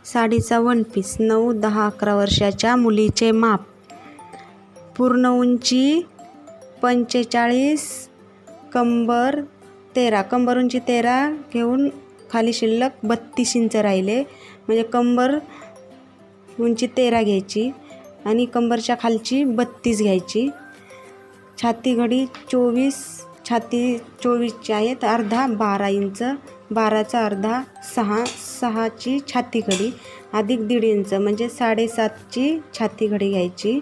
साडीचा one piece 9, 10, 11 वर्षाच्या मुलीचे माप. पूर्ण उंची 45, कंबर 13, कंबर उंची 13 घेऊन खाली शिल्लक 32 इंच राहिले. म्हणजे कंबर उंची 13 घ्यायची आणि कंबरच्या खालची 32 घ्यायची. छाती घडी 24, छाती 24ची आहेत, अर्धा 12 इंच, 12चा अर्धा 6, 6ची छाती घडी अधिक 1.5 इंच म्हणजे 7.5ची छाती घडी घ्यायची.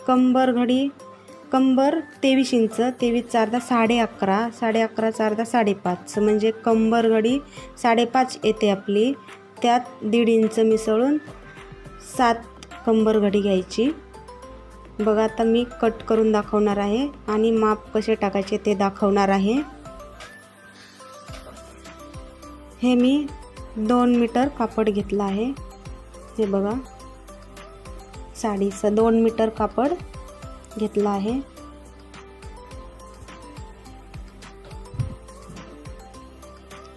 कंबर घडी, कंबर 23 इंच, 23चा अर्धा 11.5, 11.5चा अर्धा 5.5 म्हणजे कंबर घडी 5.5 येते आपली. त्यात 1.5 इंच मिसळून 7 कंबर घडी घ्यायची. बघा आता मी कट करून दाखवणार आहे आणि माप कसे टाकायचे ते दाखवणार आहे. हे मी 2 मीटर कापड घेतला आहे. हे बघा, साडीचं 2 मीटर कापड घेतला आहे.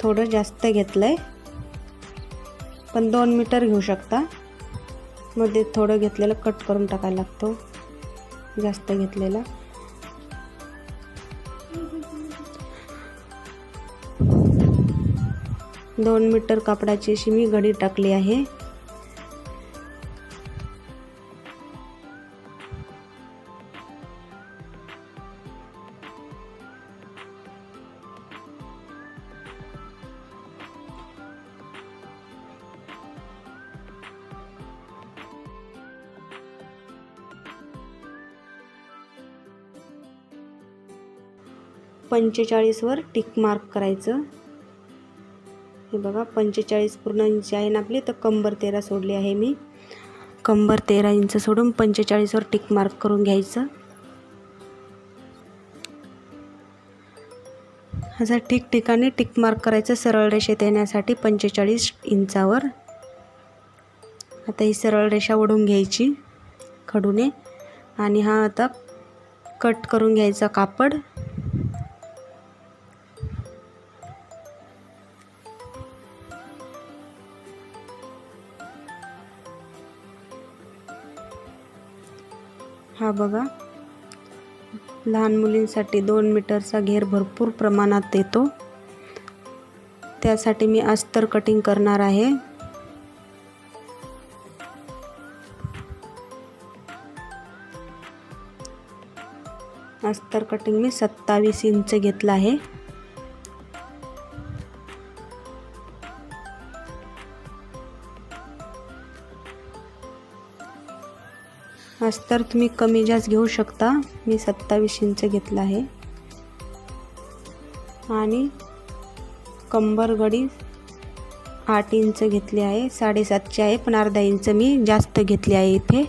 थोडं जास्त घेतलंय, पण 2 मीटर घेऊ शकता. मध्ये थोडं घेतलेलं कट करून टाकायला लागतो, जास्त घेतलेला. दोन मीटर कापडाची अशी मी घडी टाकली आहे. वर टिक मार्क करायचं. हे बघा 45 पूर्ण इंच आहे ना आपली, तर कंबर 13 सोडली आहे मी. कंबर 13 इंच सोडून 45 वर टिक मार्क करून घ्यायचं. असं ठिकठिकाणी टिक मार्क करायचं सरळ रेषेत येण्यासाठी 45 इंचावर. आता ही सरळ रेषा ओढून घ्यायची खडूने आणि हा आता कट करून घ्यायचा कापड. हा बघा, लहान मुलींसाठी 2 मीटरचा घेर भरपूर प्रमाणात येतो. त्यासाठी मी अस्तर कटिंग करणार आहे. अस्तर कटिंग मी 27 इंच घेतला आहे. अस्तर तुम्ही कमी जास्त घेऊ शकता. मी 27 इंच घेतला आहे. आणि कंबर घडी 8 इंच घेतली आहे. 7.5ची आहे, पण अर्धा इंच मी जास्त घेतली आहे इथे.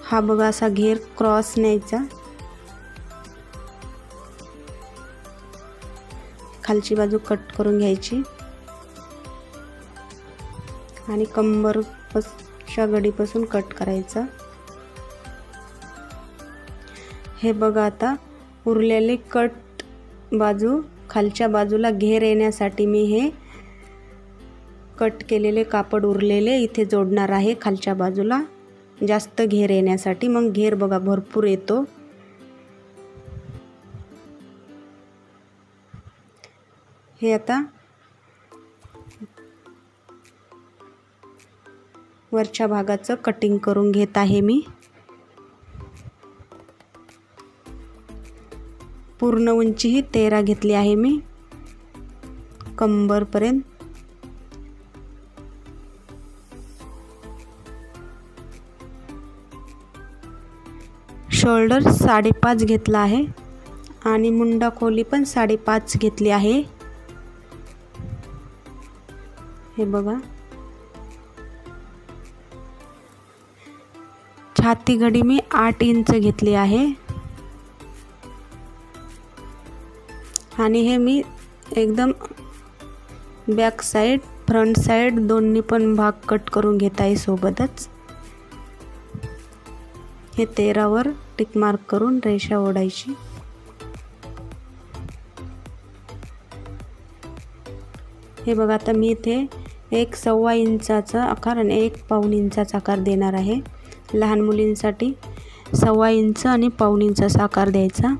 हा बघा, असा घेर क्रॉस न्यायचा. खालची बाजू कट करून घ्यायची आणि कंबरच्या घडीपासून कट करायचं. हे बघा, आता उरलेले कट बाजू खालच्या बाजूला घेर येण्यासाठी मी हे कट केलेले कापड उरलेले इथे जोडणार आहे खालच्या बाजूला, जास्त घेर येण्यासाठी. मग घेर बघा भरपूर येतो. हे आता वरच्या भागाचं कटिंग करून घेत आहे मी. पूर्ण उंची ही 13 घेतली आहे मी कंबरपर्यंत. शोल्डर 5.5 घेतला आहे आणि मुंडा खोली पण 5.5 घेतली आहे. हे बघा, छाती घडी मी 8 इंच घेतली आहे. आणि हे मी एकदम बॅक साईड फ्रंट साईड दोन्ही पण भाग कट करून घेत आहे सोबतच. हे 13 वर टिक मार्क करून रेषा ओढायची. हे बघा, आता मी इथे 1 इंचाचा आकार आणि 1 पाऊण इंचाचा आकार देणार आहे. लहान मुलींसाठी 1 इंच आणि पाऊण इंचाचा आकार द्यायचा.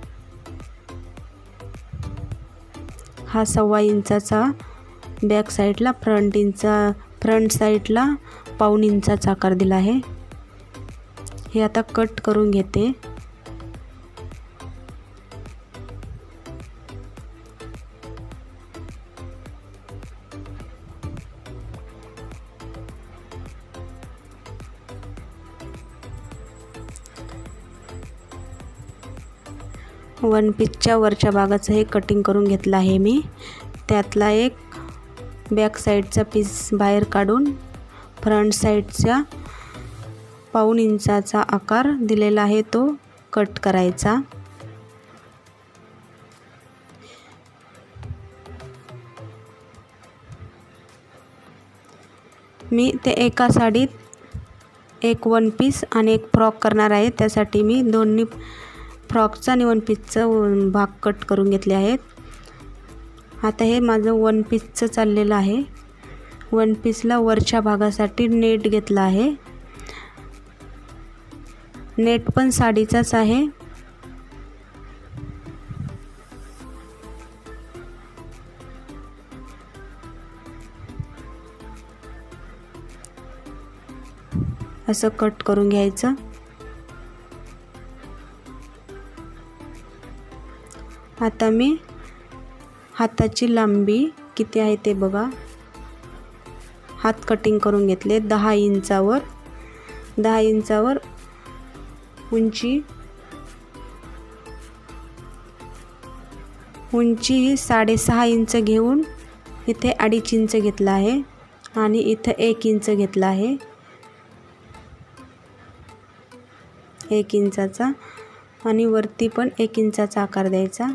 हा 1 इंचाचा बॅक साईडला, फ्रंट साईडला पाऊण इंचाचा आकार दिला आहे. हे आता कट करून घेते. वन पीसच्या वरच्या भागाचं हे कटिंग करून घेतलं आहे मी. त्यातला एक बॅक साईडचा पीस बाहेर काढून फ्रंट साईडच्या पाऊण इंचाचा आकार दिलेला आहे तो कट करायचा. मी ते एका साडीत एक वन पीस आणि एक फ्रॉक करणार आहे. त्यासाठी मी दोन्ही फ्रॉकचा आणि वन पीसचा भाग कट करून घेतले आहेत. आता हे माझं वन पीसचं चाललेलं आहे. वन पीसला वरच्या भागासाठी नेट घेतला आहे. नेट पण साडीचाच आहे. असं कट करून घ्यायचं. आता मी हाताची लांबी किती आहे ते बघा. हात कटिंग करून घेतले 10 इंचावर. 10 इंचावर उंची 6.5 इंच घेऊन इथे 2.5 इंच घेतला आहे आणि इथं 1 इंच घेतला आहे. 1 इंचाचा आणि वरती पण 1 इंचाचा आकार द्यायचा.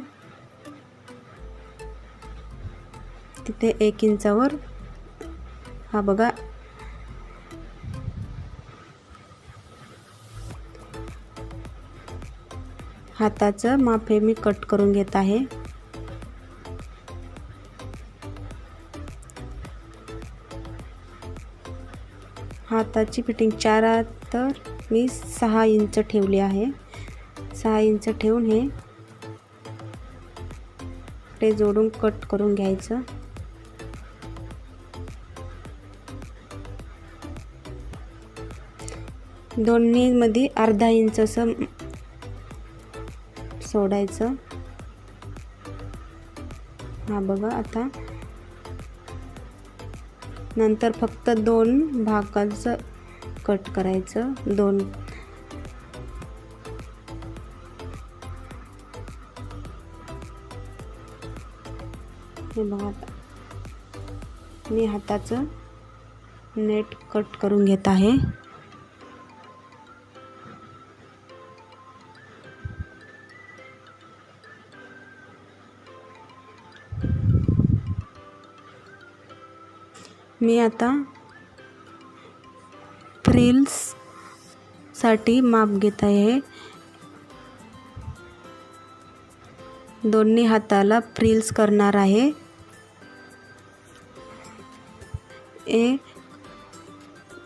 तिथे 1 इंचावर हा बघा हाताचं माप हे मी कट करून घेत आहे. हाताची फिटिंग 4 तर मी 6 इंच ठेवली आहे. 6 इंच ठेवून हे जोडून कट करून घ्यायचं. दोन्हीमध्ये अर्धा इंच असं सोडायचं. हा बघा, आता नंतर फक्त 2 भागाचं कट करायचं. 2 हे बघा, आता मी हाताचं नेट कट करून घेत आहे. मी आता फ्रिल्ससाठी माप घेत आहे. दोन्ही हाताला फ्रिल्स करणार आहे.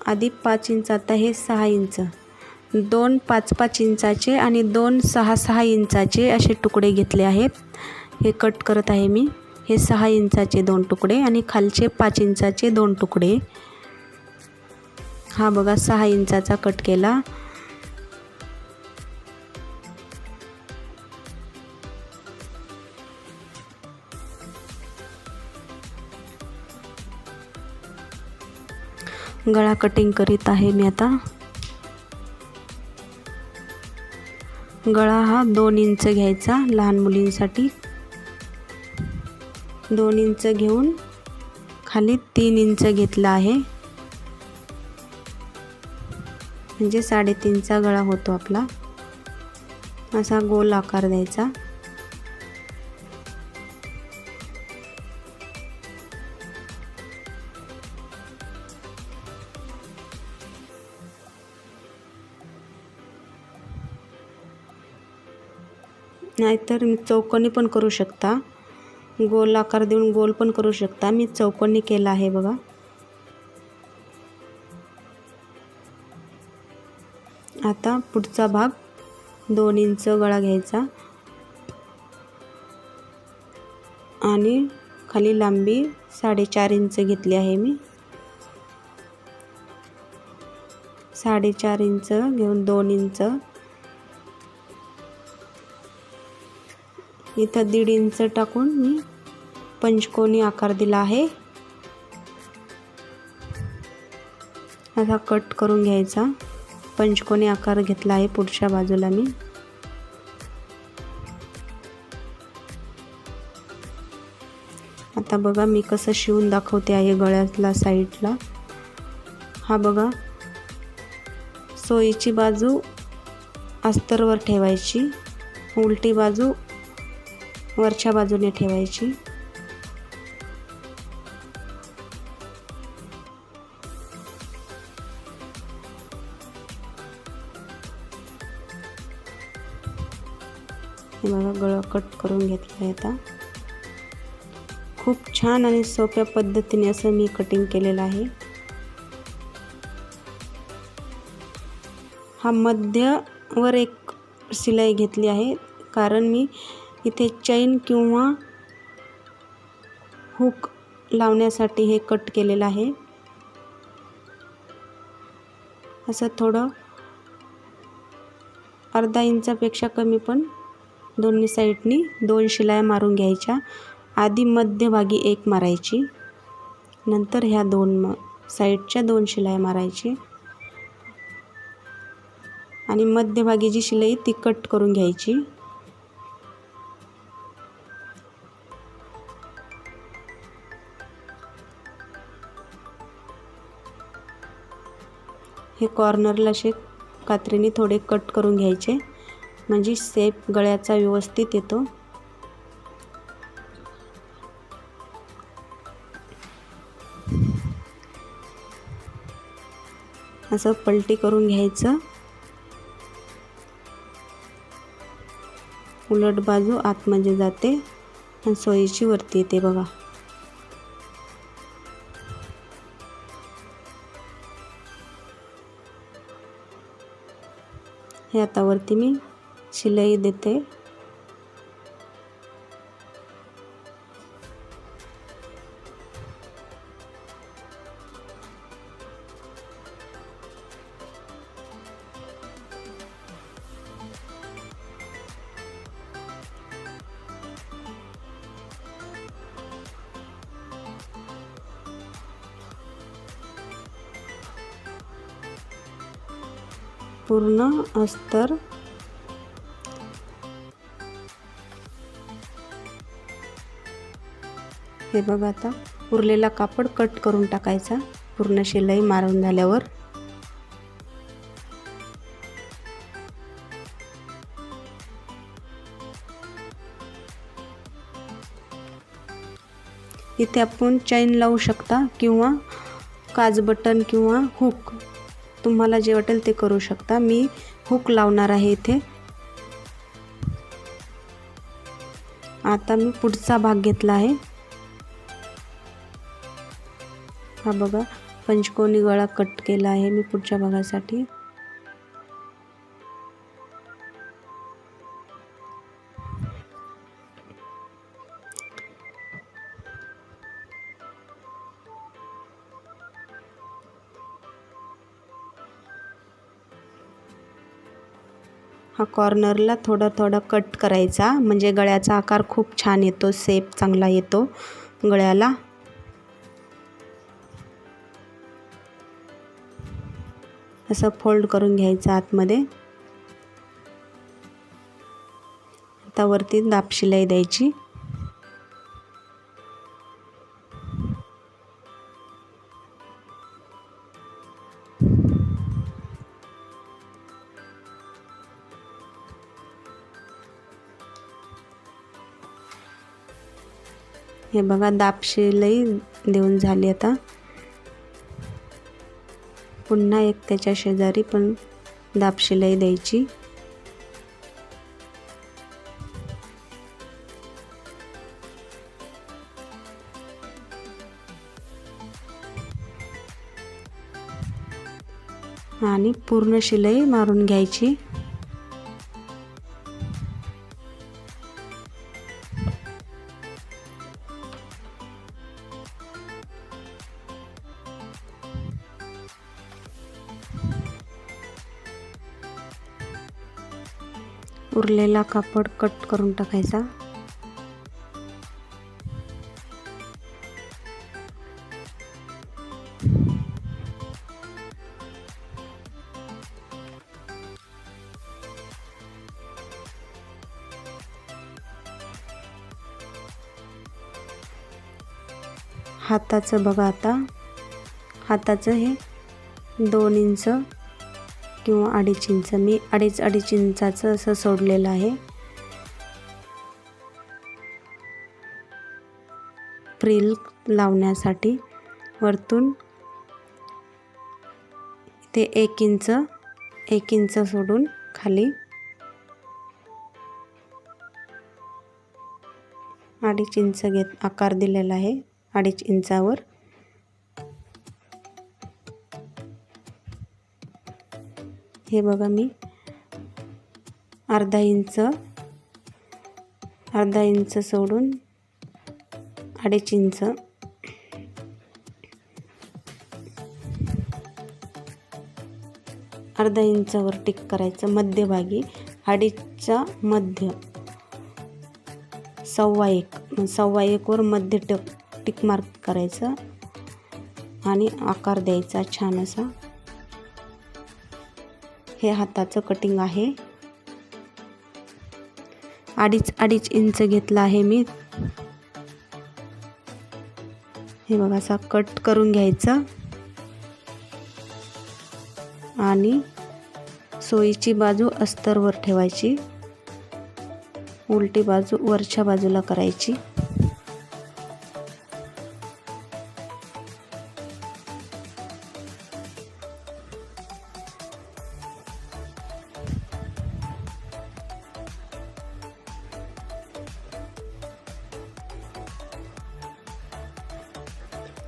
आधी 5 इंच, आता हे 6 इंच. 2 5-5 इंचाचे आणि 2 6-6 इंचाचे असे तुकडे घेतले आहेत. हे कट करत आहे मी. हे 6 इंचाचे 2 तुकडे आणि खालचे 5 इंचाचे 2 तुकडे. हा बघा 6 इंचाचा कट केला. गळा कटिंग करीत आहे मी आता. गळा हा 2 इंच घ्यायचा लहान मुलींसाठी. 2 इंच घेऊन खाली 3 इंच घेतला आहे. म्हणजे 3.5चा गळा होतो आपला. असा गोल आकार द्यायचा. नाहीतर चौकोनी पण करू शकता. गोल आकार देऊन गोल पण करू शकता. मी चौकोनी केला आहे बघा. आता पुढचा भाग 2 इंच गळा घ्यायचा आणि खाली लांबी 4.5 इंच घेतली आहे मी. 4.5 इंच घेऊन 2 इंच, इथं 1.5 इंच टाकून मी पंचकोनी आकार दिला आहे. आता कट करून घ्यायचा. पंचकोनी आकार घेतला आहे पुढच्या बाजूला मी. आता बघा मी कसं शिवून दाखवते आहे गळ्यातला साईडला. हा बघा, सोयीची बाजू अस्तरवर ठेवायची, उलटी बाजू वरच्या बाजूने ठेवायची. हे बघा गळा कट करून घेतला आहे. आता खूप छान आणि सोप्या पद्धतीने असं मी कटिंग केलेलं आहे. हा मध्यवर एक शिलाई घेतली आहे, कारण मी इथे चैन किंवा हुक लावण्यासाठी हे कट केलेलं आहे. असं थोडं अर्धा इंचापेक्षा कमी पण दोन्ही साईडनी 2 शिलाया मारून घ्यायच्या. आधी मध्यभागी 1 मारायची, नंतर ह्या 2 साईडच्या 2 शिलाया मारायची आणि मध्यभागी जी शिलाई ती कट करून घ्यायची. हे कॉर्नरला असे कात्रीने थोडे कट करून घ्यायचे, म्हणजे शेप गळ्याचा व्यवस्थित येतो. असं पलटी करून घ्यायचं. उलट बाजू आतमध्ये जाते आणि सोयीची वरती येते बघा. हे आता वरती मी शिलाई देते. पूर्ण अस्तर हे बघा. आता उरलेला कापड कट करून टाकायचा पूर्ण शिलाई मारून झाल्यावर. इथे आपण चैन लावू शकता किंवा काज बटन किंवा हुक, तुम्हाला जे वाटेल ते करू शकता. मी हुक लावणार आहे इथे. आता मी पुढचा भाग घेतला आहे. हा बघा, पंचकोनी गळा कट केला आहे मी पुढच्या भागासाठी. हा कॉर्नरला थोडा थोडा कट करायचा, म्हणजे गळ्याचा आकार खूप छान येतो, शेप चांगला येतो गळ्याला. असं फोल्ड करून घ्यायचं आतमध्ये. आता वरती दाब शिलाई द्यायची. हे बघा, दाब शिलाई देऊन झाली. आता पुन्हा एक त्याच्या शेजारी पण दाब शिलाई द्यायची. आणि पूर्ण शिलाई मारून घ्यायची. उरलेला कापड कट करून टाकायचा. हाताचं बघा, आता हाताचं हे 2 इंच किंवा 2.5 इंच, मी 2.5 इंचाचं असं सोडलेलं आहे. फ्रिल लावण्यासाठी वरतून ते 1 इंच सोडून खाली 2.5 इंच आकार दिलेला आहे. 2.5 इंचावर हे बघा, मी अर्धा इंच सोडून 2.5 इंच अर्धा इंचावर टिक करायचं. मध्यभागी 2.5चा मध्य 1.25 वर मध्य टिक मार्क करायचं आणि आकार द्यायचा छान असा. हे हाताचं कटिंग आहे. 2.5 इंच घेतला आहे मी. हे बघा, असा कट करून घ्यायचा आणि सोयीची बाजू अस्तरवर ठेवायची, उलटी बाजू वरच्या बाजूला करायची.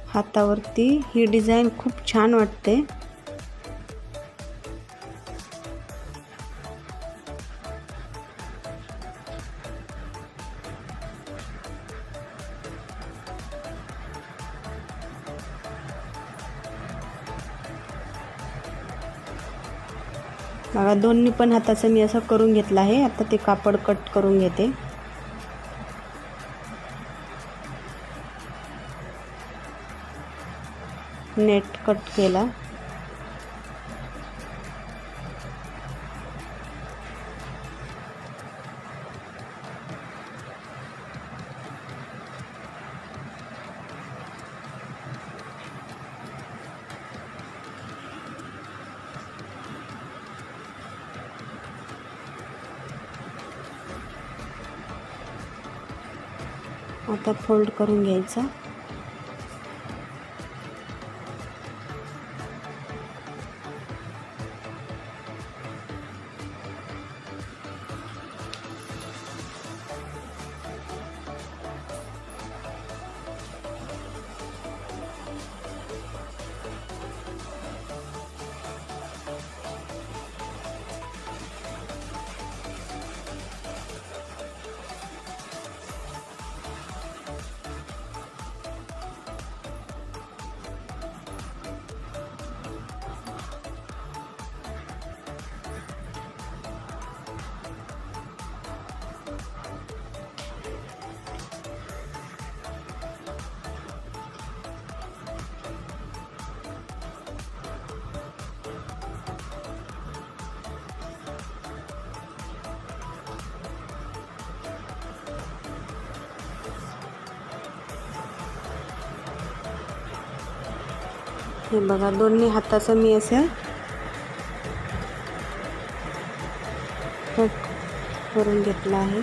हातावरती ही डिझाईन खूप छान वाटते. बघा, दोन्ही पण हाताचं मी असं करून घेतलं आहे. आता ते कापड कट करून घेते. नेट कट केला. आता फोल्ड करून घ्यायचा. हे बघा, दोन्ही हाताचं मी असं कट करून घेतलं आहे.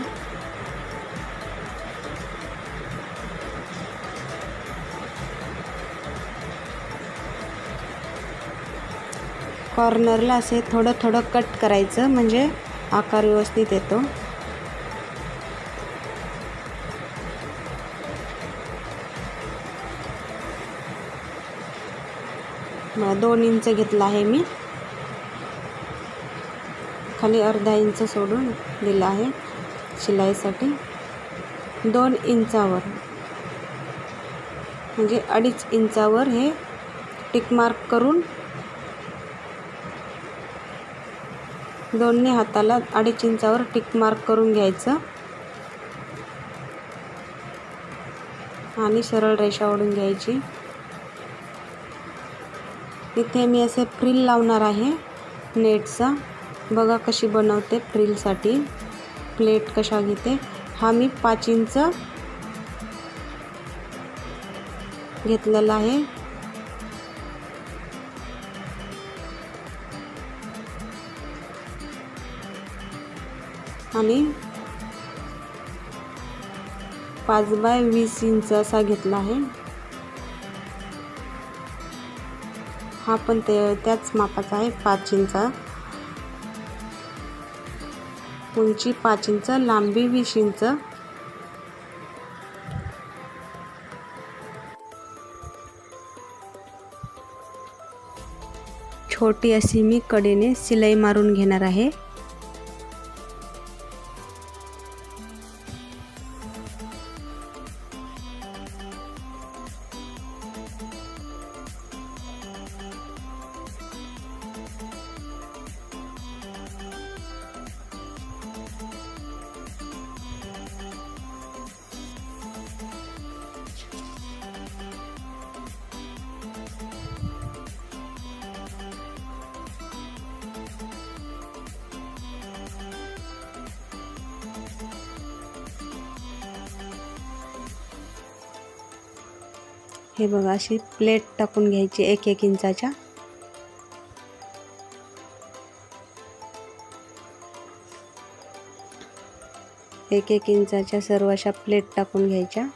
कॉर्नरला असे थोडं थोडं कट करायचं, म्हणजे आकार व्यवस्थित येतो. मला 2 इंच घेतला आहे मी. खाली अर्धा इंच सोडून दिला आहे शिलाईसाठी. 2 इंचावर म्हणजे 2.5 इंचावर हे टिक मार्क करून दोन्ही हाताला 2.5 इंचावर टिक मार्क करून घ्यायचं आणि सरळ रेषा ओढून घ्यायची. इथे मी असे फ्रिल लावणार आहे नेटचा. बघा कशी बनवते फ्रिलसाठी प्लेट कशा घेते. हा मी 5 इंच घेतलेला आहे. आणि 5 बाय 20 इंच असा घेतला आहे. हा पण त्याच मापाचा आहे. 5 इंच उंची, 5 इंच लांबी, 20 इंच. छोटी अशी मी कडेने शिलाई मारून घेणार आहे. हे बघा अशी प्लेट टाकून घ्यायची 1-1 इंचाच्या. एक इंचाच्या सर्व अशा प्लेट टाकून घ्यायच्या.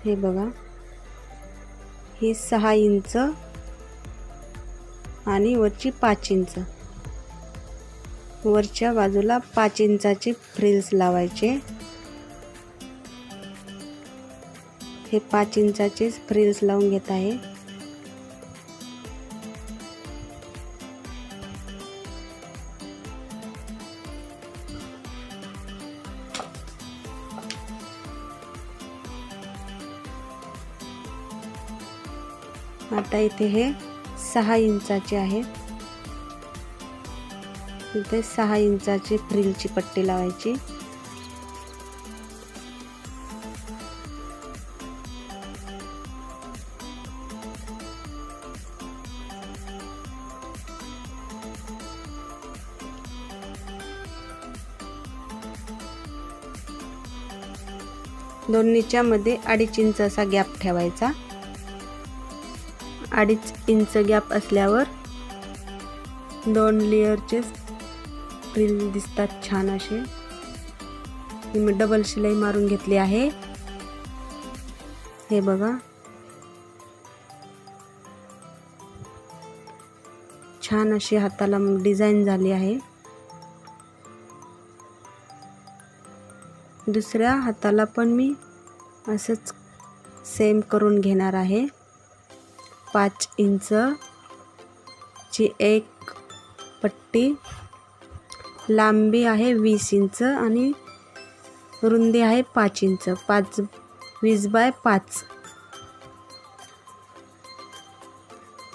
हे बघा हे 6 इंच आणि वरची 5 इंच. वरच्या बाजूला 5 इंचाचे फ्रिल्स लावायचे. हे 5 इंचाचे फ्रिल्स लावून घेत आहे. आता इथे हे 6 इंचाचे आहेत. इथे 6 इंचाची फ्रिलची पट्टी लावायची. दोन्हीच्या मध्ये 2.5 इंच असा गॅप ठेवायचा. 2.5 इंच गॅप असल्यावर 2 लेअरचे फ्रिल दिसतात छान असे. मी डबल शिलाई मारून घेतली आहे. हे बघा छान अशी हाताला डिझाइन झाली आहे. दुसऱ्या हाताला पण मी असंच सेम करून घेणार आहे. 5 इंच ची एक पट्टी, लांबी आहे 20 इंच आणि रुंदी आहे 5 इंच. 20 बाय 5.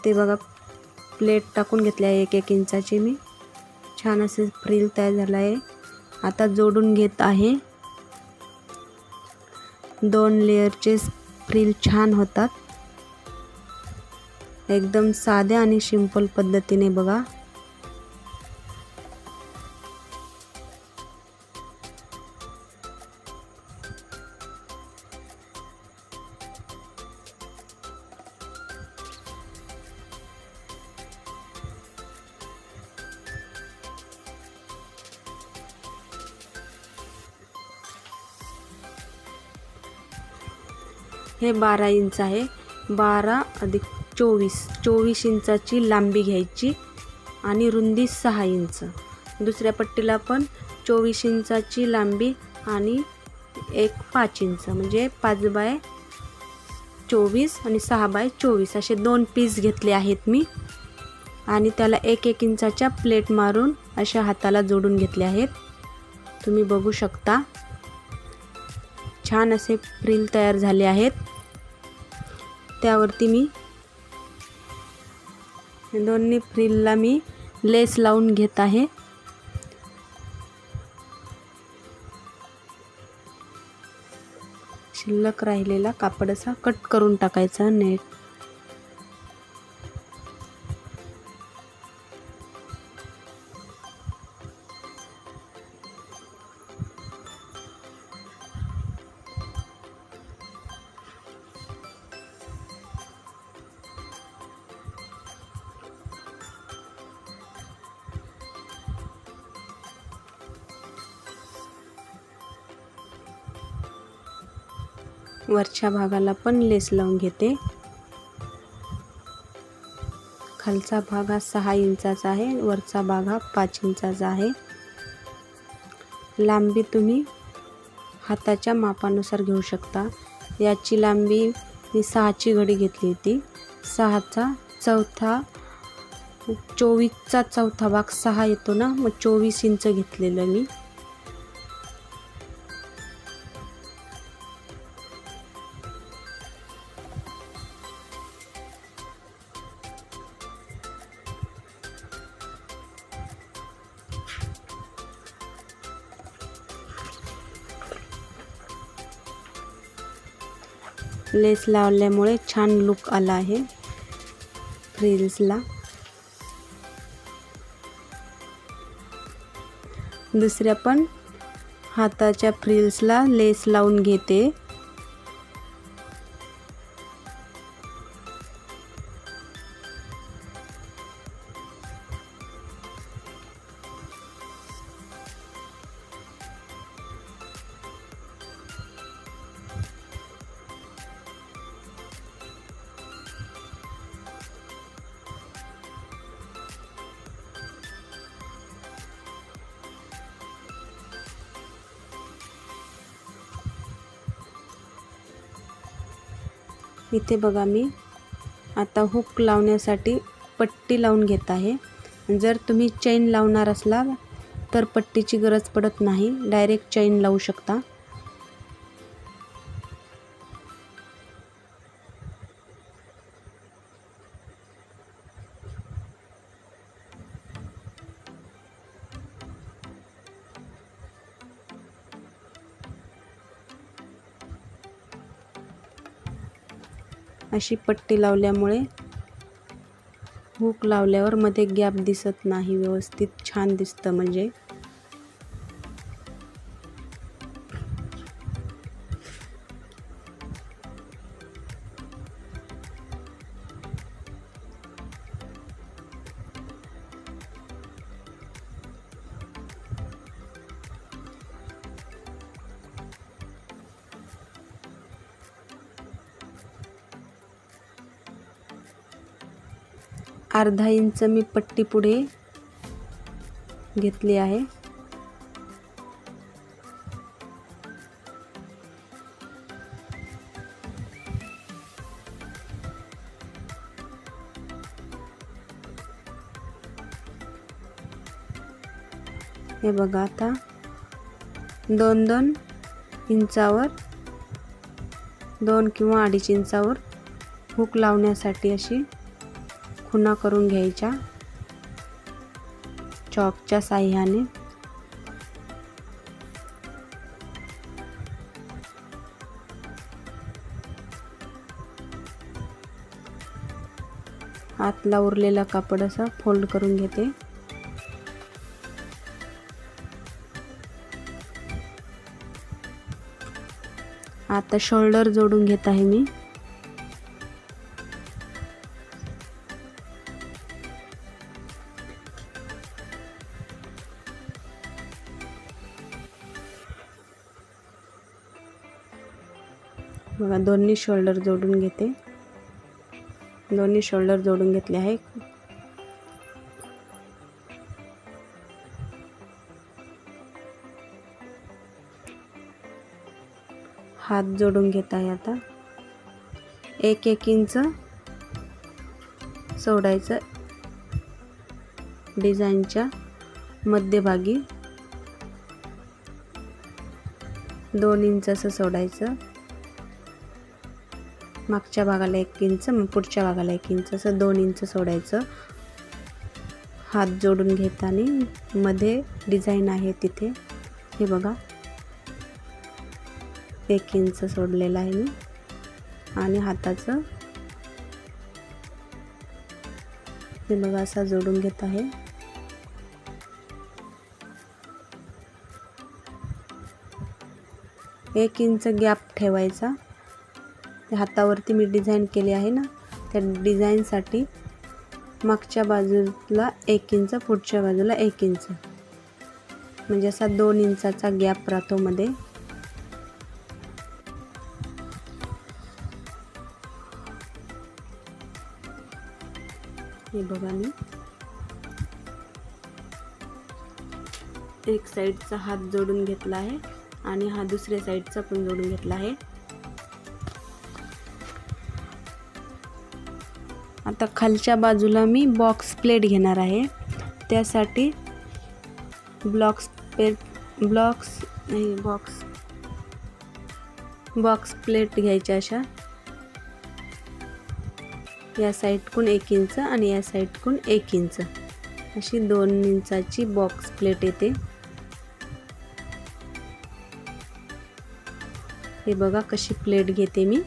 ते बघा प्लेट टाकून घेतली आहे 1-1 इंचाची मी. छान असे फ्रिल तयार झाला आहे. आता जोडून घेत आहे. 2 लेअरचे फ्रिल छान होतात. एकदम साध्या आणि सिंपल पद्धतीने बघा. हे 12 इंच आहे. 12 अधिक 24 इंचाची लांबी घ्यायची आणि रुंदी 6 इंच. दुसऱ्या पट्टीला पण 24 इंचाची लांबी आणि एक 5 इंच, म्हणजे 5 बाय 24 आणि 6 बाय 24 असे 2 पीस घेतले आहेत मी. आणि त्याला 1 इंचाच्या प्लेट मारून अशा हाताला जोडून घेतले आहेत. तुम्ही बघू शकता छान असे फ्रिल तयार झाले आहेत. त्यावरती मी दोन्ही फ्रिलला मी लेस लावून घेत आहे. शिल्लक राहिलेला कापड असा कट करून टाकायचा नेट. वरच्या भागाला पण लेस लावून घेते. खालचा भाग हा 6 इंचाचा आहे, वरचा भाग हा 5 इंचाचा आहे. लांबी तुम्ही हाताच्या मापानुसार घेऊ शकता. याची लांबी मी 6ची घडी घेतली होती. 6चा चौथा 24चा चौथा भाग 6 येतो ना, मग 24 इंच घेतलेलं मी. लेस लावल्यामुळे छान लुक आला आहे फ्रिल्सला. दुसऱ्या पण हाताच्या फ्रिल्सला लेस लावून घेते. इथे बघा मी आता हुक लावण्यासाठी पट्टी लावून घेत आहे. जर तुम्ही चैन लावणार असला तर पट्टीची गरज पडत नाही, डायरेक्ट चैन लावू शकता. अशी पट्टी लावल्यामुळे हुक लावल्यावर मध्ये गॅप दिसत नाही, व्यवस्थित छान दिसतं. म्हणजे अर्धा इंच मी पट्टी पुढे घेतली आहे. हे बघा आता 2-2 इंचावर 2 किंवा 2.5 इंचावर हुक लावण्यासाठी अशी खुणा करून घ्यायच्या चॉकच्या साह्याने. आतला उरलेला कापड असा फोल्ड करून घेते. आता शोल्डर जोडून घेत आहे मी. बघा दोन्ही शोल्डर जोडून घेते. दोन्ही शोल्डर जोडून घेतले आहे. हात जोडून घेत आहे. आता 1 इंच सोडायचं डिझाईनच्या मध्यभागी, 2 इंच असं सोडायचं. मागच्या भागाला 1 इंच, मग पुढच्या भागाला 1 इंच, असं 2 इंच सोडायचं. हात जोडून घेताना मध्ये डिझाईन आहे तिथे हे बघा 1 इंच सोडलेला आहे मी. आणि हाताचं हे बघा असा जोडून घेत आहे. एक इंच गॅप ठेवायचा. त्या हातावरती मी डिझाईन केली आहे ना, त्या डिझाईनसाठी मागच्या बाजूला 1 इंच, पुढच्या बाजूला 1 इंच, म्हणजे असा 2 इंचाचा गॅप राहतो मध्ये. हे बघा मी एक साईडचा हात जोडून घेतला आहे आणि हा दुसऱ्या साईडचा पण जोडून घेतला आहे. आता खालच्या बाजूला मी बॉक्स प्लेट घेणार आहे. त्यासाठी बॉक्स प्लेट घ्यायच्या अशा, या साईडकडून 1 इंच आणि या साईडकडून 1 इंच, अशी 2 इंचाची बॉक्स प्लेट येते. हे बघा कशी प्लेट घेते मी.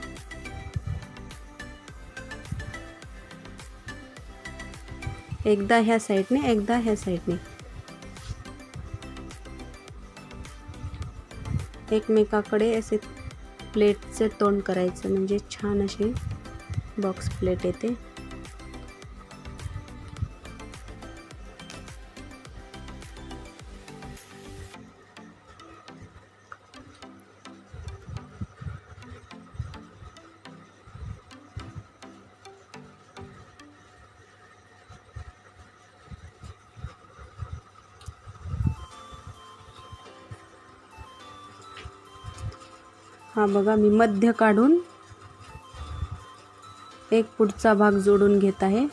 एकदा ह्या साईडने, एकदा ह्या साईडने, एकमेकाकडे असे प्लेटचे तोंड करायचं, म्हणजे छान अशी बॉक्स प्लेट येते. हा बघा मी मध्य काढून एक पुढचा भाग जोडून घेत आहे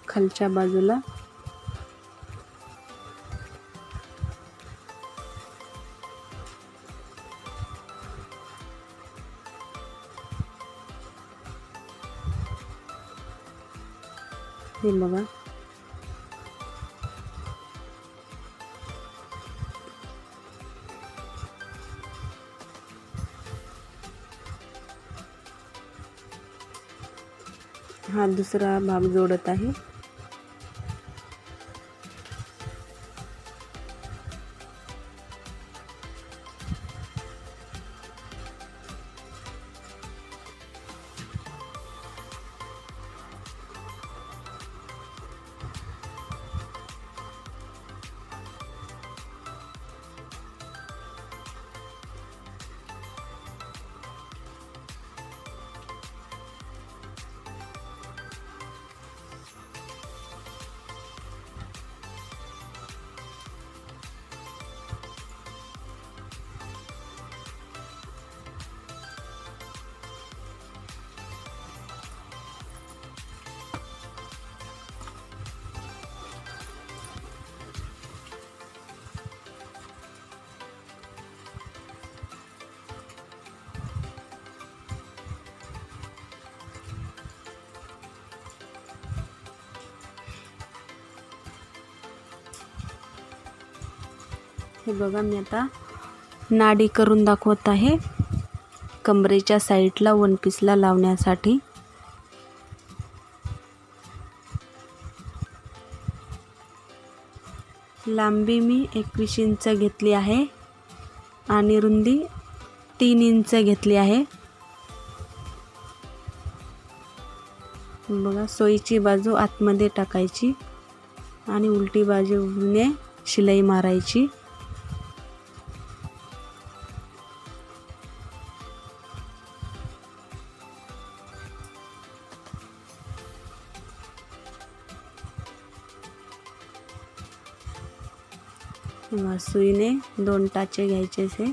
खालच्या बाजूला. हे बघा हा दुसरा भाग जोडत आहे. हे बघा मी आता नाडी करून दाखवत आहे कमरेच्या साईडला वन पीसला लावण्यासाठी. लांबी मी 21 इंच घेतली आहे आणि रुंदी 3 इंच घेतली आहे. बघा सोयीची बाजू आतमध्ये टाकायची आणि उलटी बाजूने शिलाई मारायची. सुईने 2 टाचे घ्यायचे असे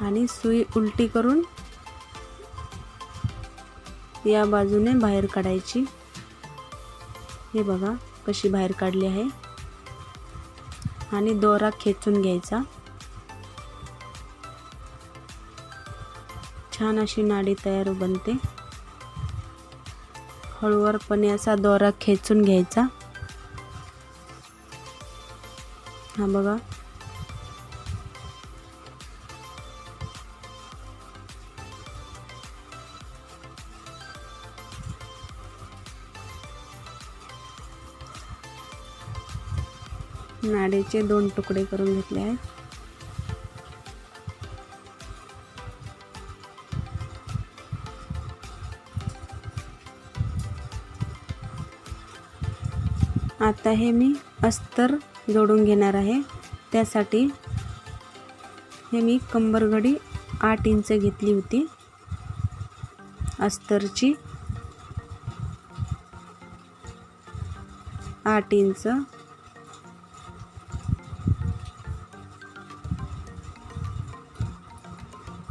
आणि सुई उलटी करून या बाजूने बाहेर काढायची। हे बघा कशी बाहेर काढली आहे आणि दोरा खेचून घ्यायचा। छान अशी नाडी तयार बनते। हळूवारपणे असा दोरा खेचून घ्यायचा। हा बघा नाडीचे 2 तुकडे करून घेतले आहेत। आता हे मी अस्तर जोडून घेणार आहे। त्यासाठी हे मी कंबरघडी 8 इंच घेतली होती अस्तरची, 8 इंच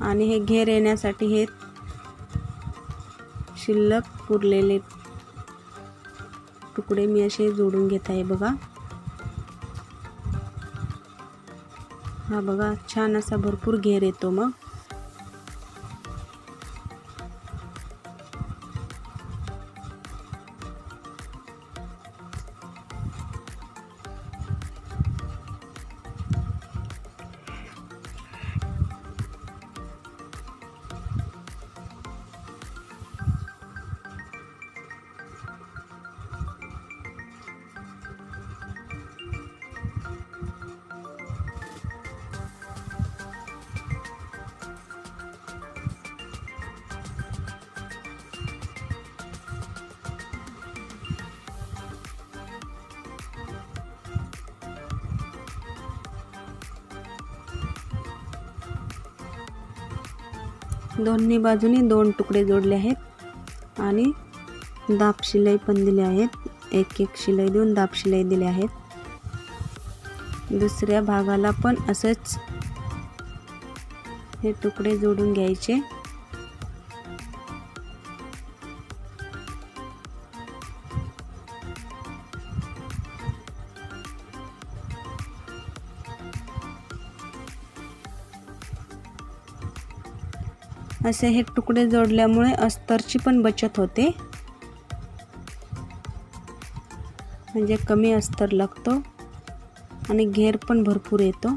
आणि हे घेर येण्यासाठी हे शिल्लक उरलेले तुकडे मी असे जोडून घेत आहे बघा। हा बघा छान असा भरपूर घेर येतो मग। दोन्ही बाजूनी 2 तुकडे जोडले आहेत आणि दाब शिलाई पण दिले आहेत। एक शिलाई देऊन दाब शिलाई दिले आहेत। दुसऱ्या भागाला पण असंच हे तुकडे जोडून घ्यायचे। असे हे तुकडे जोडल्यामुळे अस्तरची पण बचत होते, म्हणजे कमी अस्तर लागतो आणि घेर पण भरपूर येतो।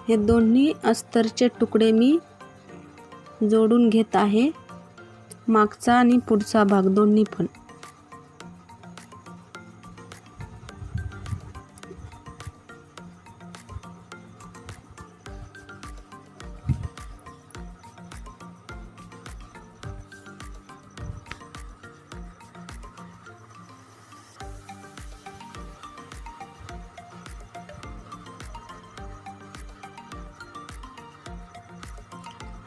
हे दोन्ही अस्तरचे तुकडे मी जोडून घेत आहे, मागचा आणि पुढचा भाग दोन्ही पण।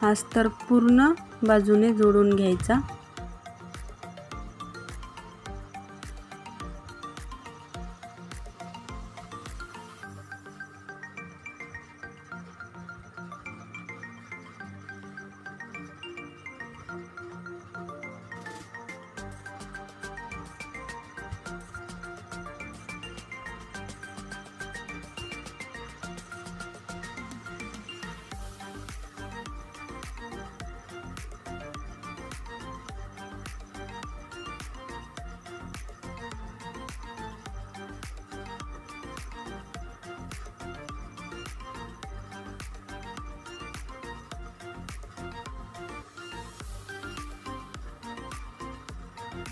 हा अस्तर पूर्ण बाजूने जोडून घ्यायचा।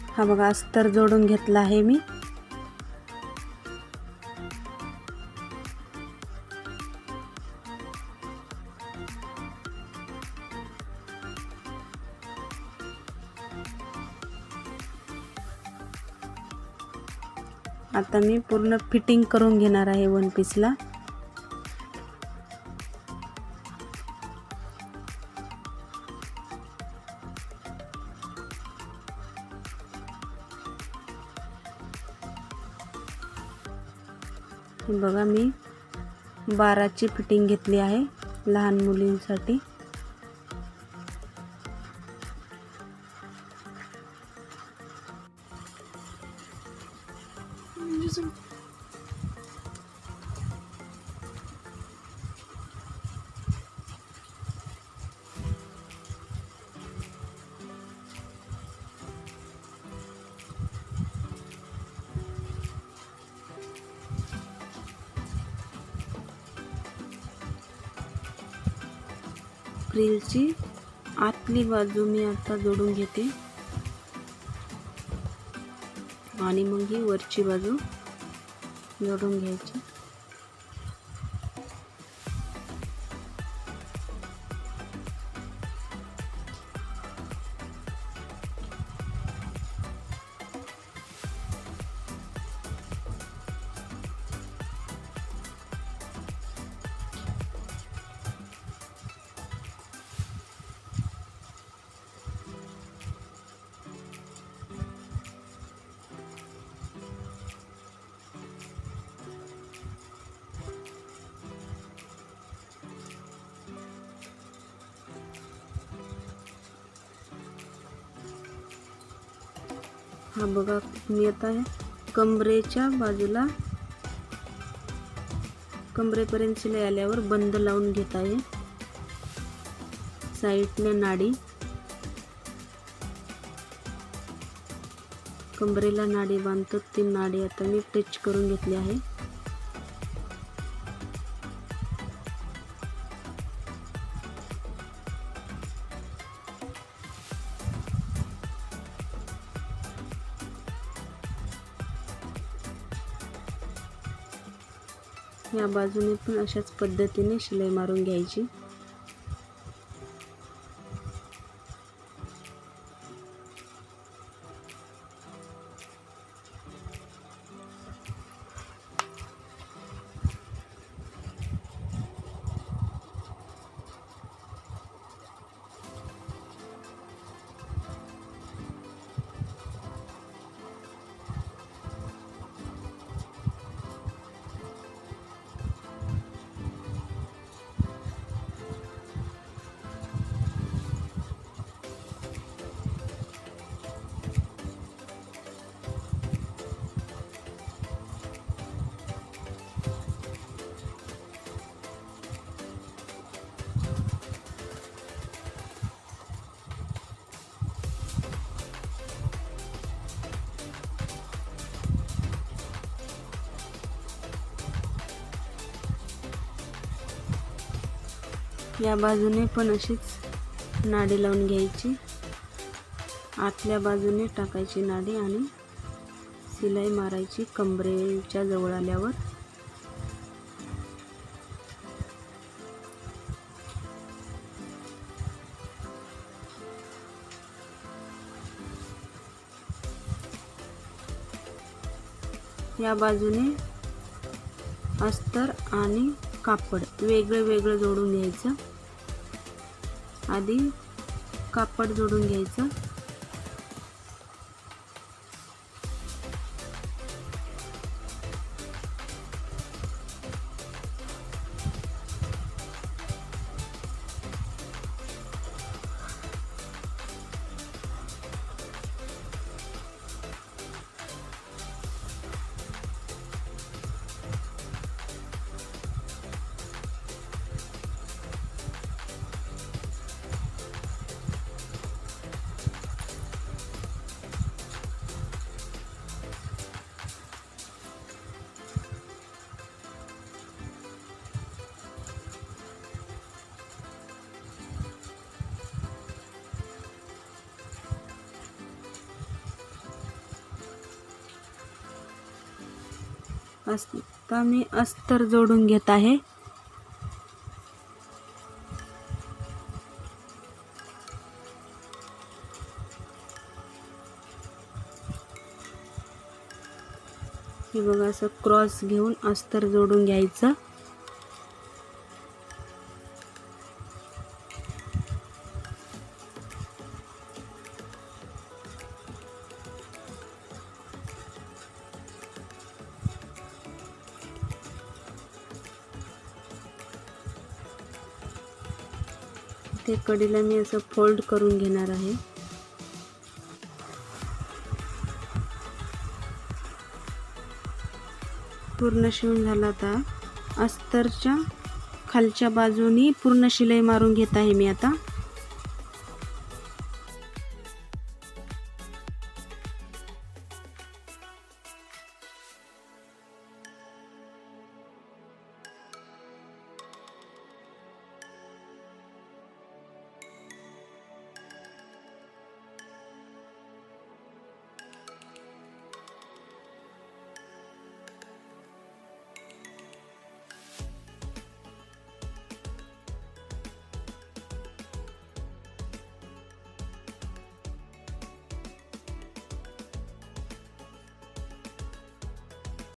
हा बघा अस्तर जोडून घेतला आहे मी। आता मी पूर्ण फिटिंग करून घेणार आहे वन पीसला. हे बघा मी 12ची फिटिंग घेतली आहे लहान मुलींसाठी. फ्रिलची आतली बाजू मी आता जोडून घेते आणि मग ही वरची बाजू जोडून घ्यायची. हा बघा मी आता कमरेच्या बाजूला कमरेपर्यंत शिलाई आल्यावर बंद लावून घेत आहे. साईडने नाडी, कमरेला नाडी बांधतो ती नाडी आता मी टच करून घेतली आहे. या बाजूने पण अशाच पद्धतीने शिलाई मारून घ्यायची. या बाजूने पण अशीच नाडी लावून घ्यायची. आतल्या बाजूने टाकायची नाडी आणि शिलाई मारायची कमरेच्या जवळ आल्यावर. या बाजूने अस्तर आणि कापड वेगळं वेगळं जोडून घ्यायचं. आधी कापड जोडून घ्यायचं. आता मी अस्तर जोडून घेत आहे. हे बघा असं क्रॉस घेऊन अस्तर जोडून घ्यायचं. ते कडीला मी असं फोल्ड करून घेणार आहे. पूर्ण शिवून झाला. आता अस्तरच्या खालच्या बाजूनी पूर्ण शिलाई मारून घेत आहे मी आता.